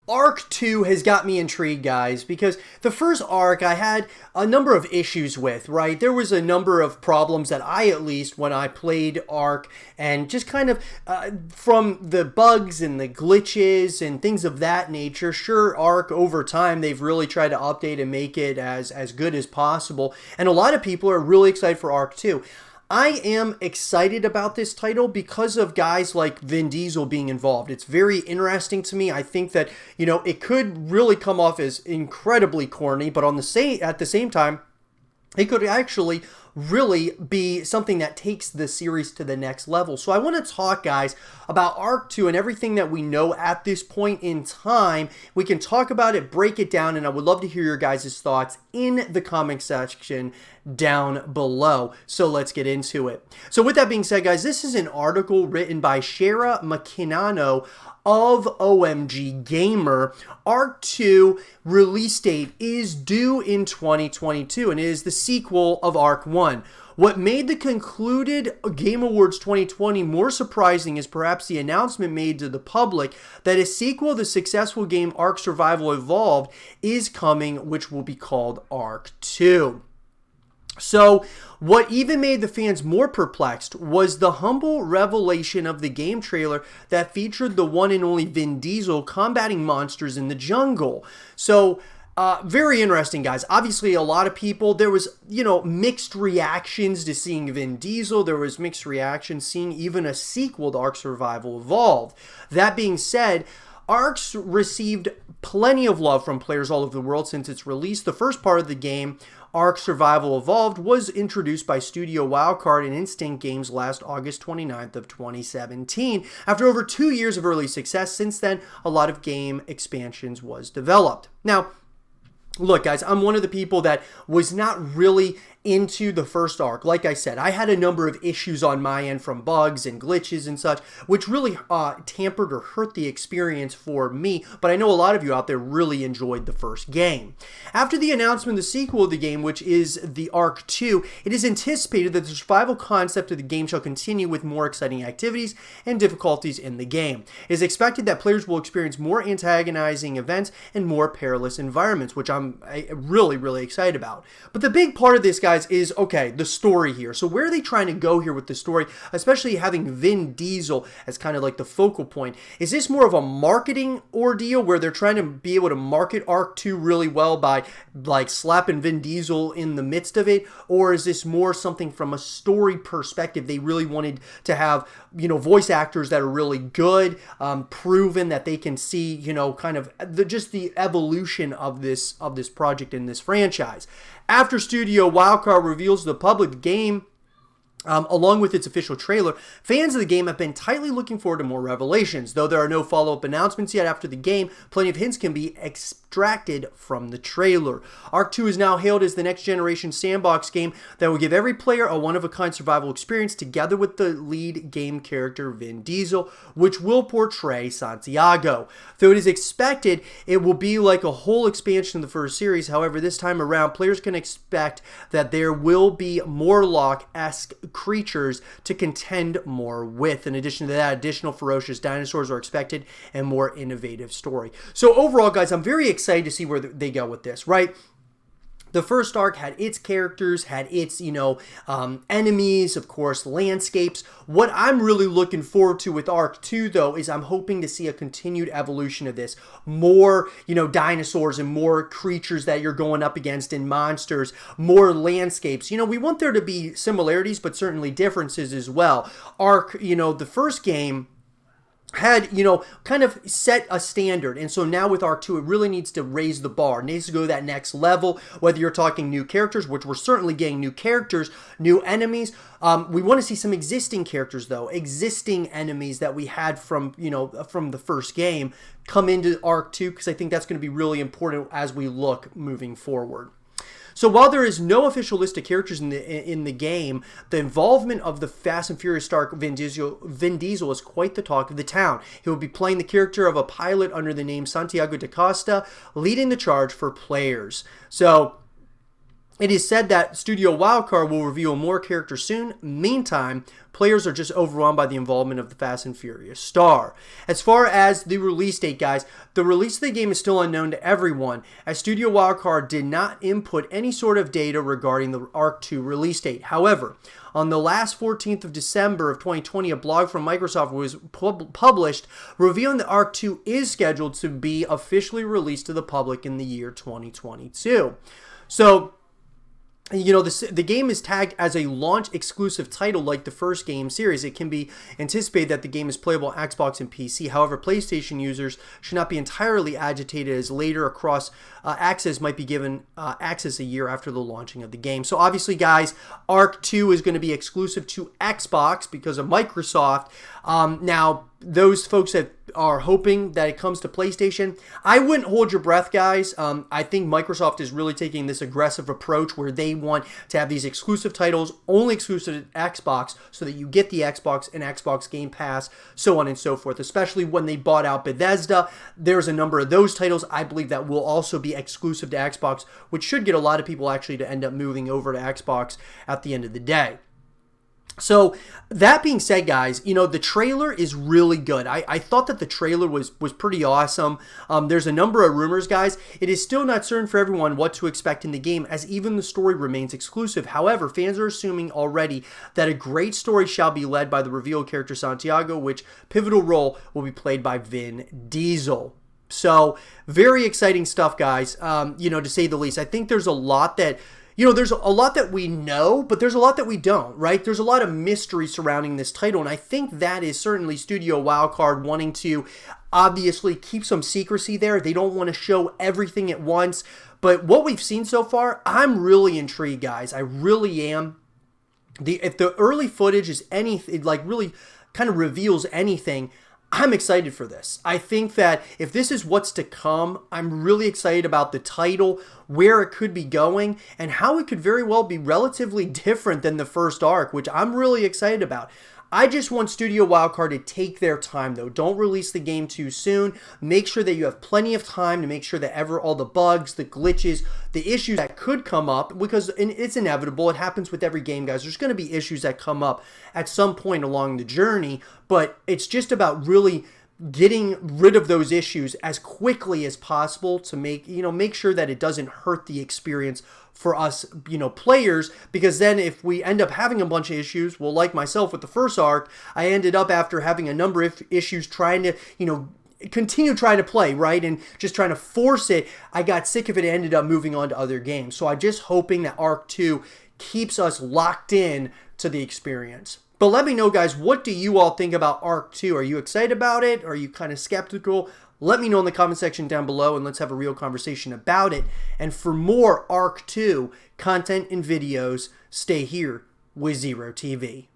Arc 2 has got me intrigued, guys, because the first Arc I had a number of issues with, right? There was a number of problems that I, at least, when I played Arc, and just kind of from the bugs and the glitches and things of that nature. Sure, Arc, over time, they've really tried to update and make it as good as possible, and a lot of people are really excited for Arc 2. I am excited about this title because of guys like Vin Diesel being involved. It's very interesting to me. I think that, it could really come off as incredibly corny, but at the same time, it could actually really be something that takes the series to the next level. So I want to talk, guys, about Arc 2 and everything that we know at this point in time. We can talk about it, break it down, and I would love to hear your guys' thoughts in the comment section down below. So let's get into it. So with that being said, guys, this is an article written by Shara McKinnano of OMG Gamer. Arc 2 release date is due in 2022 and it is the sequel of Arc 1. What made the concluded Game Awards 2020 more surprising is perhaps the announcement made to the public that a sequel to the successful game Ark Survival Evolved is coming, which will be called Arc 2. So, what even made the fans more perplexed was the humble revelation of the game trailer that featured the one and only Vin Diesel combating monsters in the jungle. So, very interesting, guys. Obviously, a lot of people, there was, mixed reactions to seeing Vin Diesel. There was mixed reactions seeing even a sequel to Ark Survival Evolved. That being said, Ark's received plenty of love from players all over the world since its release. The first part of the game, Ark Survival Evolved, was introduced by Studio Wildcard and Instinct Games last August 29th of 2017. After over 2 years of early success, since then, a lot of game expansions was developed. Now, look, guys, I'm one of the people that was not really into the first Ark. Like I said, I had a number of issues on my end from bugs and glitches and such, which really tampered or hurt the experience for me, but I know a lot of you out there really enjoyed the first game. After the announcement of the sequel of the game, which is the Ark 2, it is anticipated that the survival concept of the game shall continue with more exciting activities and difficulties in the game. It is expected that players will experience more antagonizing events and more perilous environments, which I'm really, really excited about. But the big part of this, guys, is, okay, the story here. So where are they trying to go here with the story, especially having Vin Diesel as kind of like the focal point? Is this more of a marketing ordeal where they're trying to be able to market Arc 2 really well by like slapping Vin Diesel in the midst of it? Or is this more something from a story perspective? They really wanted to have, voice actors that are really good, proven that they can see, kind of just the evolution of this project in this franchise. After Studio Wildcard reveals to the public the game, along with its official trailer, fans of the game have been tightly looking forward to more revelations. Though there are no follow-up announcements yet after the game, plenty of hints can be extracted from the trailer. Arc 2 is now hailed as the next-generation sandbox game that will give every player a one-of-a-kind survival experience together with the lead game character Vin Diesel, which will portray Santiago. Though it is expected it will be like a whole expansion of the first series, however, this time around, players can expect that there will be Morlock-esque creatures to contend more with. In addition to that, additional ferocious dinosaurs are expected and more innovative story. So overall, guys, I'm very excited to see where they go with this, right? The first Ark had its characters, had its, enemies, of course, landscapes. What I'm really looking forward to with Ark 2, though, is I'm hoping to see a continued evolution of this. More, dinosaurs and more creatures that you're going up against and monsters, more landscapes. We want there to be similarities, but certainly differences as well. Ark, the first game had, kind of set a standard. And so now with Arc 2, it really needs to raise the bar. It needs to go to that next level, whether you're talking new characters, which we're certainly getting new characters, new enemies. We want to see some existing characters, though, existing enemies that we had from, from the first game come into Arc 2, because I think that's going to be really important as we look moving forward. So while there is no official list of characters in the game, the involvement of the Fast and Furious star Vin Diesel is quite the talk of the town. He will be playing the character of a pilot under the name Santiago da Costa, leading the charge for players. So It is said that Studio Wildcard will reveal more characters soon. Meantime, players are just overwhelmed by the involvement of the Fast and Furious star. As far as the release date, guys, the release of the game is still unknown to everyone, as Studio Wildcard did not input any sort of data regarding the ARK 2 release date. However, on the last 14th of December of 2020, a blog from Microsoft was published revealing that ARK 2 is scheduled to be officially released to the public in the year 2022. So, you know, the game is tagged as a launch exclusive title like the first game series. It can be anticipated that the game is playable on Xbox and PC. However, PlayStation users should not be entirely agitated, as later across access might be given access a year after the launching of the game. So obviously, guys, ARK 2 is going to be exclusive to Xbox because of Microsoft. Now, those folks that are hoping that it comes to PlayStation, I wouldn't hold your breath, guys. I think Microsoft is really taking this aggressive approach where they want to have these exclusive titles only exclusive to Xbox so that you get the Xbox and Xbox Game Pass, so on and so forth. Especially when they bought out Bethesda, there's a number of those titles I believe that will also be exclusive to Xbox, which should get a lot of people actually to end up moving over to Xbox at the end of the day. So, that being said, guys, you know, the trailer is really good. I thought that the trailer was pretty awesome. There's a number of rumors, guys. It is still not certain for everyone what to expect in the game, as even the story remains exclusive. However, fans are assuming already that a great story shall be led by the revealed character Santiago, which pivotal role will be played by Vin Diesel. So, very exciting stuff, guys, you know, to say the least. I think there's a lot that... You know, there's a lot that we know, but there's a lot that we don't, right? There's a lot of mystery surrounding this title, and I think that is certainly Studio Wildcard wanting to obviously keep some secrecy there. They don't want to show everything at once, but what we've seen so far, I'm really intrigued, guys. I really am. If the early footage is anything, like really kind of reveals anything, I'm excited for this. I think that if this is what's to come, I'm really excited about the title, where it could be going, and how it could very well be relatively different than the first ARK, which I'm really excited about. I just want Studio Wildcard to take their time, though. Don't release the game too soon. Make sure that you have plenty of time to make sure that all the bugs, the glitches, the issues that could come up, because it's inevitable. It happens with every game, guys. There's going to be issues that come up at some point along the journey, but it's just about really getting rid of those issues as quickly as possible to make sure that it doesn't hurt the experience for us, players, because then if we end up having a bunch of issues, well, like myself with the first ARK, I ended up after having a number of issues trying to, continue trying to play, right? And just trying to force it, I got sick of it and ended up moving on to other games. So I'm just hoping that ARK 2 keeps us locked in to the experience. But let me know, guys, what do you all think about ARK 2? Are you excited about it? Are you kind of skeptical? Let me know in the comment section down below, and let's have a real conversation about it. And for more ARK 2 content and videos, stay here with Zero TV.